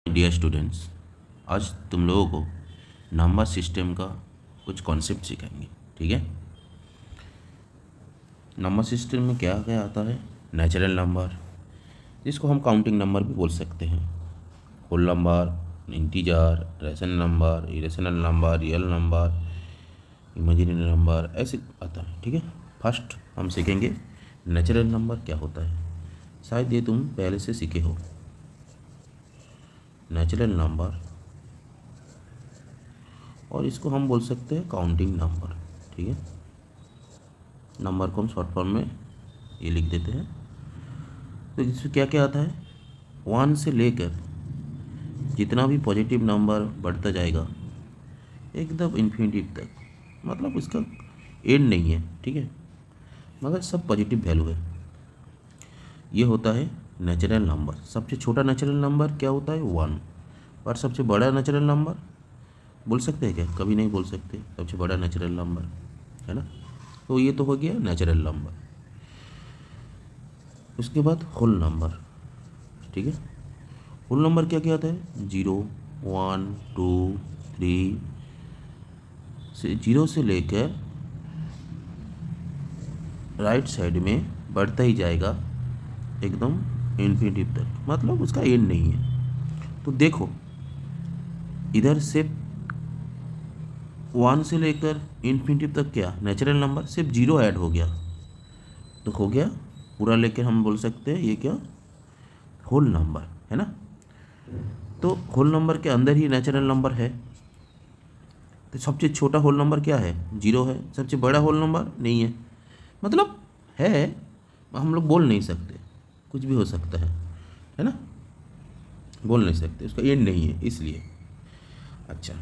Dear students, आज तुम लोगों को नंबर सिस्टम का कुछ कॉन्सेप्ट सिखाएंगे। ठीक है। नंबर सिस्टम में क्या क्या आता है? नेचुरल नंबर, जिसको हम काउंटिंग नंबर भी बोल सकते हैं, whole number, integer, rational number, irrational number, real number, imaginary number, ऐसे आता है। ठीक है। फर्स्ट हम सीखेंगे नेचुरल नंबर क्या होता है। शायद ये तुम पहले से सीखे हो। नेचुरल नंबर, और इसको हम बोल सकते हैं काउंटिंग नंबर। ठीक है। नंबर को हम शॉर्ट फॉर्म में ये लिख देते हैं। तो इसमें क्या क्या आता है? 1 से लेकर जितना भी पॉजिटिव नंबर बढ़ता जाएगा एकदम इन्फिनिटी तक, मतलब इसका एंड नहीं है। ठीक है। मगर सब पॉजिटिव वैल्यू है। ये होता है नेचुरल नंबर। सबसे छोटा नेचुरल नंबर क्या होता है? 1। और सबसे बड़ा नेचुरल नंबर बोल सकते हैं क्या? कभी नहीं बोल सकते। सबसे बड़ा नेचुरल नंबर है ना। तो ये तो हो गया नेचुरल नंबर। उसके बाद होल नंबर। ठीक है। होल नंबर क्या क्या आता है? 0, 1, 2, 3 से 0 से लेकर राइट साइड में बढ़ता ही जाएगा एकदम इन्फिनिटी तक, मतलब उसका एंड नहीं है। तो देखो इधर से 1 से लेकर इन्फिनिटी तक क्या नेचुरल नंबर, सिर्फ 0 ऐड हो गया तो हो गया पूरा, लेकर हम बोल सकते हैं ये क्या? होल नंबर है ना। तो होल नंबर के अंदर ही नेचुरल नंबर है। तो सबसे छोटा होल नंबर क्या है? 0 है। सबसे बड़ा होल नंबर नहीं है, मतलब है, हम लोग बोल नहीं सकते, कुछ भी हो सकता है ना। बोल नहीं सकते, उसका एंड नहीं है इसलिए। अच्छा,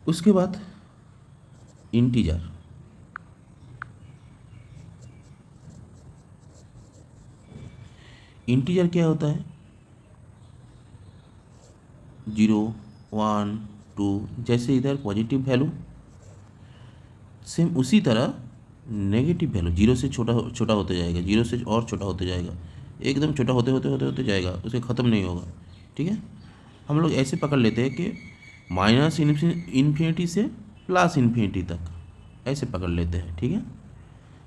उसके बाद इंटीजर। इंटीजर क्या होता है? 0, 1, 2, जैसे इधर पॉजिटिव वैल्यू, सेम उसी तरह नेगेटिव वैल्यू 0 से छोटा छोटा होते जाएगा, 0 से और छोटा होते जाएगा, एकदम छोटा होते होते होते होते जाएगा, उसे ख़त्म नहीं होगा। ठीक है। हम लोग ऐसे पकड़ लेते हैं कि माइनस इन्फिनिटी से प्लस इन्फिनिटी तक, ऐसे पकड़ लेते हैं। ठीक है।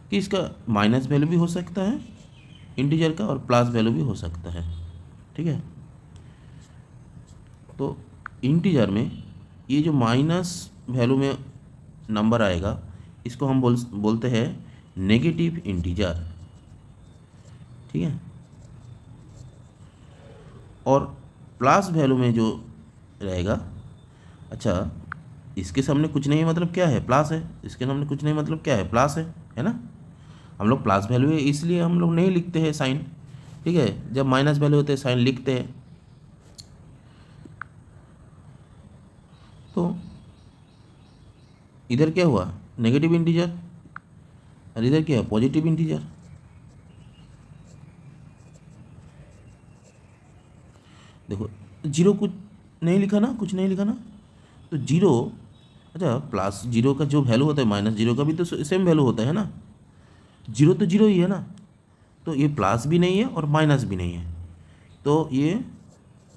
कि इसका माइनस वैल्यू भी हो सकता है इंटीजर का, और प्लस वैल्यू भी हो सकता है। ठीक है। तो इंटीजर में ये जो माइनस वैल्यू में नंबर आएगा, इसको हम बोलते हैं नेगेटिव इंटीजर। ठीक है। और प्लस वैल्यू में जो रहेगा, अच्छा इसके सामने कुछ नहीं है मतलब क्या है? प्लस है। इसके सामने कुछ नहीं मतलब क्या है? प्लस है ना। हम लोग प्लस वैल्यू है इसलिए हम लोग नहीं लिखते हैं साइन। ठीक है। जब माइनस वैल्यू होते हैं साइन लिखते हैं। तो इधर क्या हुआ? नेगेटिव इंटीजर, और इधर क्या है? Positive integer. देखो 0 कुछ नहीं लिखा ना, कुछ नहीं लिखा ना। तो 0, अच्छा प्लस 0 का जो वैल्यू होता है माइनस 0 का भी तो सेम वैल्यू होता है ना। 0 तो 0 ही है ना। तो ये प्लस भी नहीं है और माइनस भी नहीं है, तो ये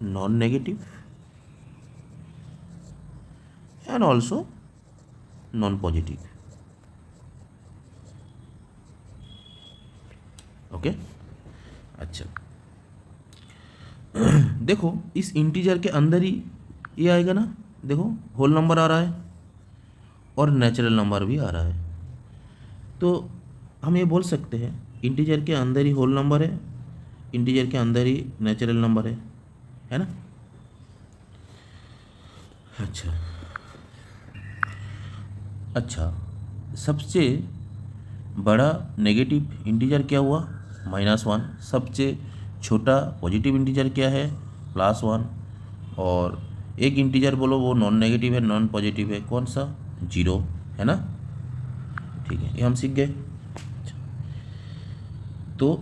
non negative and also non positive. Okay. अच्छा देखो इस इंटीजर के अंदर ही ये आएगा ना। देखो होल नंबर आ रहा है और नेचुरल नंबर भी आ रहा है, तो हम ये बोल सकते हैं इंटीजर के अंदर ही होल नंबर है, इंटीजर के अंदर ही नेचुरल नंबर है ना। अच्छा अच्छा, सबसे बड़ा नेगेटिव इंटीजर क्या हुआ? -1। सबसे छोटा पॉजिटिव इंटीजर क्या है? +1। और एक इंटीजर बोलो वो नॉन नेगेटिव है, नॉन पॉजिटिव है, कौन सा? 0 है ना। ठीक है, ये हम सीख गए। तो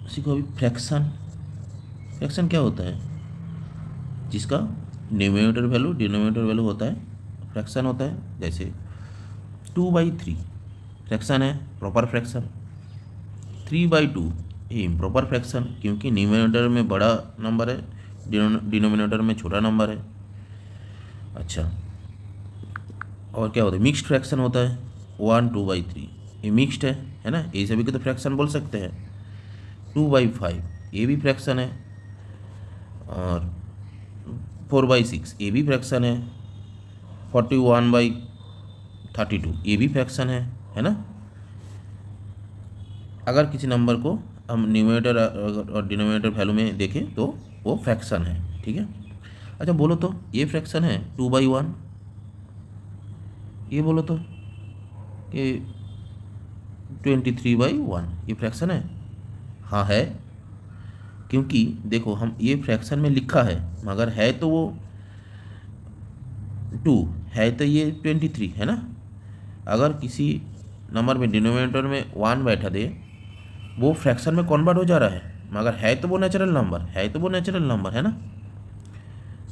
सीखो अभी फ्रैक्शन। फ्रैक्शन क्या होता है? जिसका न्यूमरेटर वैल्यू डिनोमिनेटर वैल्यू होता है, फ्रैक्शन होता है। जैसे 2/3 फ्रैक्शन है, प्रॉपर फ्रैक्शन। 3/2 ये इम्प्रॉपर फ्रैक्शन, क्योंकि न्यूमरेटर में बड़ा नंबर है, डिनोमिनेटर में छोटा नंबर है। अच्छा, और क्या होता है? मिक्स्ड फ्रैक्शन होता है 1/2/3, ये मिक्स्ड है ना, ये सभी को तो फ्रैक्शन बोल सकते हैं। 2/5 ये भी फ्रैक्शन है, और 4/6 ये भी फ्रैक्शन है, 41/32 ये भी फ्रैक्शन है ना। अगर किसी नंबर को हम न्यूमरेटर और डिनोमिनेटर वैल्यू में देखें तो वो फ्रैक्शन है, ठीक है। अच्छा बोलो तो ये फ्रैक्शन है 2/1, ये बोलो तो कि 23/1 ये फ्रैक्शन है? हाँ है, क्योंकि देखो हम ये फ्रैक्शन में लिखा है, मगर है तो वो 2 है, तो ये 23 है ना। अगर किसी नंबर में डिनोमिनेटर में 1 बैठा दे, वो फ्रैक्शन में कन्वर्ट हो जा रहा है, मगर है तो वो नेचुरल नंबर है ना।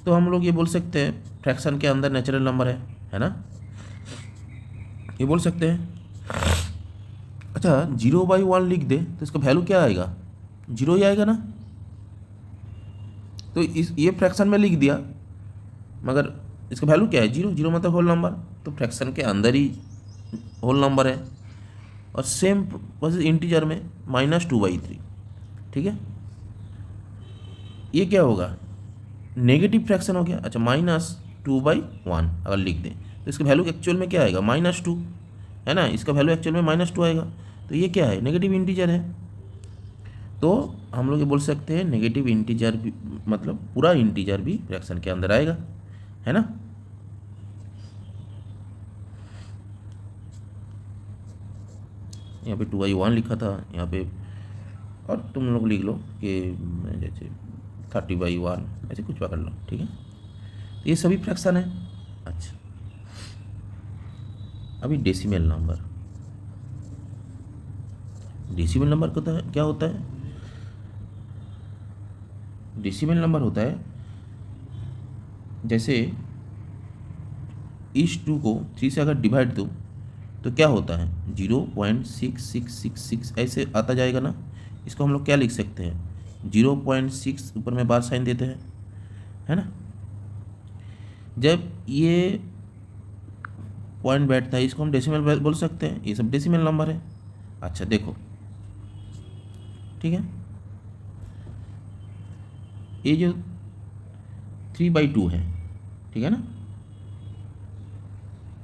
तो हम लोग ये बोल सकते हैं फ्रैक्शन के अंदर नेचुरल नंबर है ना, ये बोल सकते हैं। अच्छा 0/1 लिख दे तो इसका वैल्यू क्या आएगा? 0 ही आएगा ना। तो इस ये फ्रैक्शन में लिख दिया, मगर इसका वैल्यू क्या है? 0। 0 मतलब होल नंबर, तो फ्रैक्शन के अंदर ही होल नंबर है। और सेम प्रोसेस इंटीजर में -2/3, ठीक है। ये क्या होगा? नेगेटिव फ्रैक्शन हो गया। अच्छा -2/1 अगर लिख दें तो इसका वैल्यू एक्चुअल में क्या आएगा? -2 है ना, इसका वैल्यू एक्चुअल में -2 आएगा। तो ये क्या है? नेगेटिव इंटीजर है। तो हम लोग ये बोल सकते हैं नेगेटिव इंटीजर भी, मतलब पूरा इंटीजर भी फ्रैक्शन के अंदर आएगा, है ना। यहाँ पे 2/1 लिखा था यहाँ पे, और तुम लोग लिख लो कि जैसे 30/1 ऐसे कुछ पकड़ लो, ठीक है। तो ये सभी फ्रैक्शन है। अच्छा अभी डेसिमल नंबर को तो क्या होता है? डेसिमल नंबर होता है जैसे इस 2 को 3 से अगर डिवाइड दो तो क्या होता है? 0.6666 ऐसे आता जाएगा ना। इसको हम लोग क्या लिख सकते हैं? 0.6 ऊपर में बार साइन देते हैं, है ना। जब ये पॉइंट बैठता है इसको हम डेसिमल बोल सकते हैं, ये सब डेसिमल नंबर है। अच्छा देखो, ठीक है, ये जो 3/2 है, ठीक है ना,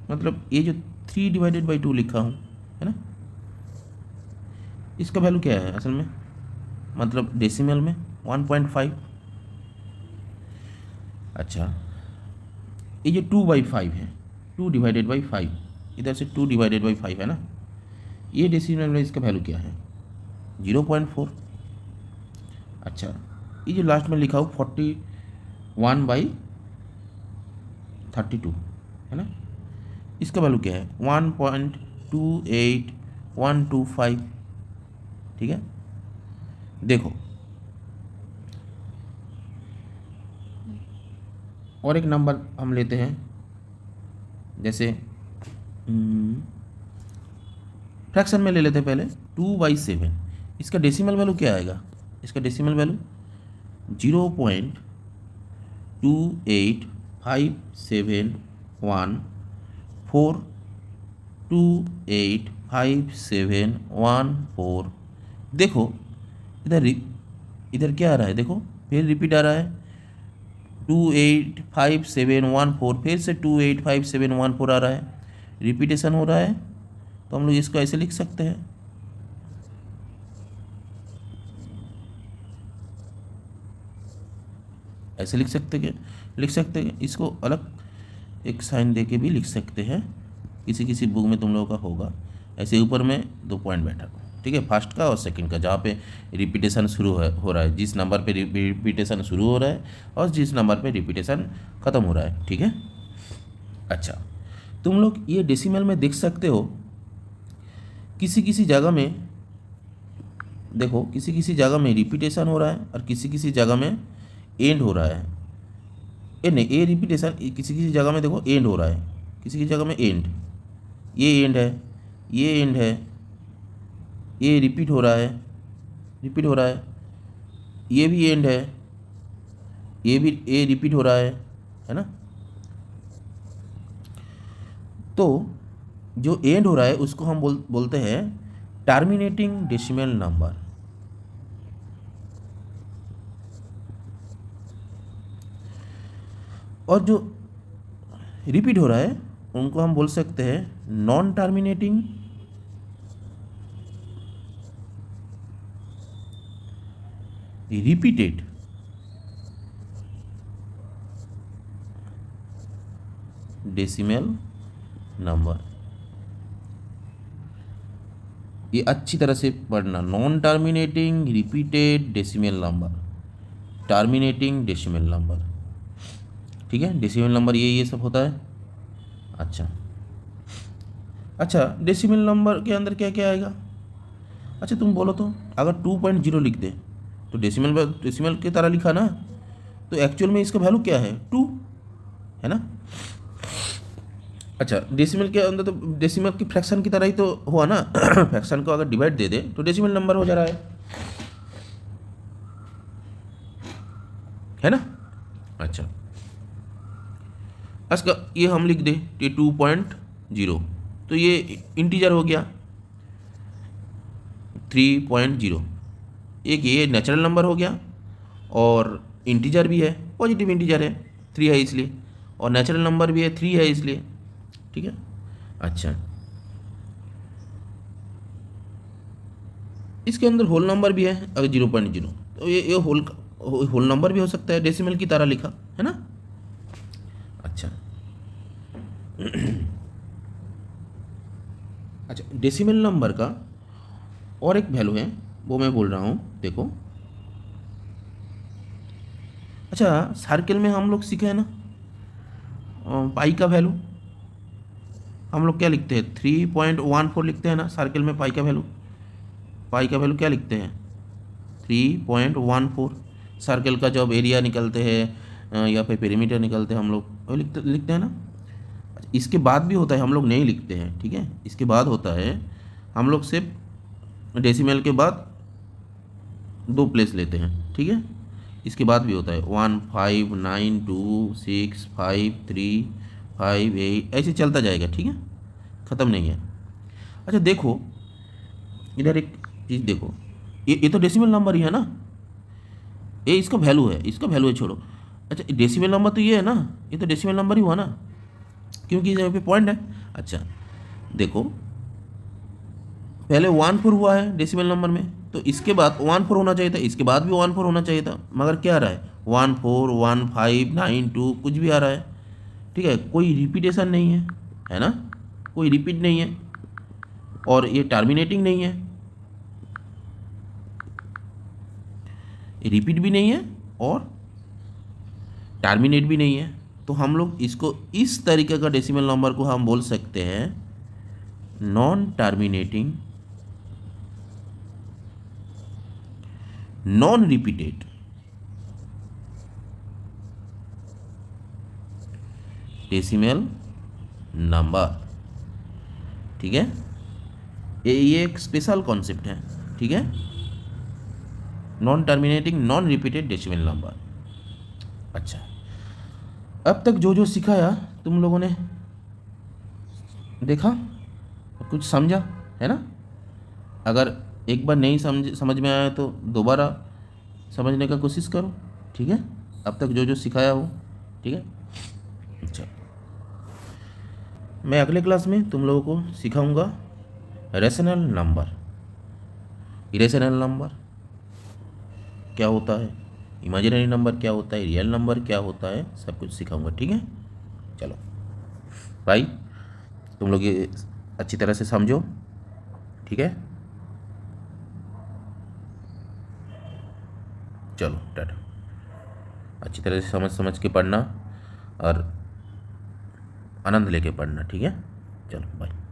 मतलब ये जो 3/2 लिखा हूँ, है ना, इसका वैल्यू क्या है असल में? मतलब डेसिमल में 1.5। अच्छा ये जो 2/5 है, 2/5, इधर से 2/5 है ना, ये डेसिमल में इसका वैल्यू क्या है? 0.4। अच्छा ये जो लास्ट में लिखा हो 41/32 है ना, इसका वैल्यू क्या है? 1.28125, ठीक है। देखो और एक नंबर हम लेते हैं, जैसे फ्रैक्शन में ले लेते हैं पहले 2/7। इसका डेसिमल वैल्यू क्या आएगा? इसका डेसिमल वैल्यू 0.2857142857114। देखो इधर इधर क्या आ रहा है? देखो फिर रिपीट आ रहा है 2857114, फिर से 2857114 आ रहा है, रिपीटेशन हो रहा है। तो हम लोग इसको ऐसे लिख सकते हैं, ऐसे लिख सकते हैं। इसको अलग एक साइन दे के भी लिख सकते हैं, किसी बुक में तुम लोगों का होगा। ऐसे ऊपर में 2 पॉइंट बैठा, ठीक है, फर्स्ट का और सेकंड का, जहाँ पे रिपीटेशन शुरू हो रहा है, जिस नंबर पे रिपीटेशन शुरू हो रहा है और जिस नंबर पे रिपीटेशन ख़त्म हो रहा है, ठीक है। अच्छा तुम लोग ये डेसिमल में देख सकते हो, किसी जगह में देखो, किसी जगह में रिपीटेशन हो रहा है और किसी जगह में एंड हो रहा है। ये नहीं, ये रिपीटेशन किसी जगह में देखो एंड हो रहा है, किसी जगह में एंड, ये एंड है, ये एंड है, ये रिपीट हो रहा है, रिपीट हो रहा है, ये भी एंड है, ये भी ए रिपीट हो रहा है ना। तो जो एंड हो रहा है उसको हम बोलते हैं टर्मिनेटिंग डेसिमल नंबर। और जो रिपीट हो रहा है उनको हम बोल सकते हैं non terminating repeated decimal number. ये अच्छी तरह से पढ़ना, non terminating repeated decimal number, terminating decimal number, ठीक है। डेसिमल नंबर ये सब होता है। अच्छा डेसिमल नंबर के अंदर क्या क्या आएगा? अच्छा तुम बोलो तो, अगर 2.0 लिख दे तो डेसिमल की तरह लिखा ना, तो एक्चुअल में इसका वैल्यू क्या है? 2 है ना। अच्छा डेसिमल के अंदर तो डेसिमल की फ्रैक्शन की तरह ही तो हुआ ना। फ्रैक्शन को अगर डिवाइड दे दे तो डेसिमल नंबर हो जा रहा है ना। अच्छा इसका ये हम लिख दे ये 2.0, तो ये इंटीजर हो गया 3.0। एक ये नेचुरल नंबर हो गया और इंटीजर भी है, पॉजिटिव इंटीजर है, 3 है इसलिए, और नेचुरल नंबर भी है 3 है इसलिए, ठीक है। अच्छा इसके अंदर होल नंबर भी है अगर 0.0, तो ये होल नंबर भी हो सकता है, डेसिमल की तरह लिखा है ना। अच्छा अच्छा डेसिमल नंबर का और एक वैल्यू है, वो मैं बोल रहा हूँ, देखो। अच्छा सर्किल में हम लोग सीखे हैं ना पाई का वैल्यू, हम लोग क्या लिखते हैं? 3.14 लिखते हैं ना सर्किल में। पाई का वैल्यू क्या लिखते हैं? 3.14। सर्किल का जब एरिया निकलते हैं या फिर पेरीमीटर निकलते हैं हम लोग वो लिखते हैं ना। इसके बाद भी होता है, हम लोग नहीं लिखते हैं, ठीक है। इसके बाद होता है हम लोग सिर्फ डेसिमल के बाद 2 प्लेस लेते हैं, ठीक है। इसके बाद भी होता है 1 5 9 2 6 5 3 5 8 ऐसे चलता जाएगा, ठीक है, ख़त्म नहीं है। अच्छा देखो इधर एक चीज़ देखो, ये तो डेसिमल नंबर ही है ना, ये इसका वैल्यू है, छोड़ो। अच्छा डेसिमल नंबर तो ये है ना, ये तो डेसिमल नंबर ही हुआ ना, क्योंकि यहाँ पे पॉइंट है। अच्छा देखो पहले 14 हुआ है डेसिमल नंबर में, तो इसके बाद 14 होना चाहिए था, इसके बाद भी 14 होना चाहिए था, मगर क्या आ रहा है 14 1 5 9 2 कुछ भी आ रहा है, ठीक है। कोई रिपीटेशन नहीं है ना, कोई रिपीट नहीं है, और ये टर्मिनेटिंग नहीं है, रिपीट भी नहीं है और टर्मिनेट भी नहीं है। तो हम लोग इसको इस तरीके का डेसिमल नंबर को हम बोल सकते हैं non terminating non repeated decimal number, ठीक है। ये एक स्पेशल कॉन्सेप्ट है, ठीक है, non terminating non repeated decimal number. अच्छा अब तक जो जो सिखाया तुम लोगों ने देखा, कुछ समझा है ना। अगर एक बार नहीं समझ में आया तो दोबारा समझने का कोशिश करो, ठीक है। अब तक जो जो सिखाया हो, ठीक है। अच्छा मैं अगले क्लास में तुम लोगों को सिखाऊंगा रेशनल नंबर, इरेशनल नंबर क्या होता है, इमेजिनरी नंबर क्या होता है, रियल नंबर क्या होता है, सब कुछ सिखाऊंगा, ठीक है। चलो भाई तुम लोग ये अच्छी तरह से समझो, ठीक है। चलो टाटा। अच्छी तरह से समझ के पढ़ना और आनंद लेके पढ़ना, ठीक है। चलो बाय।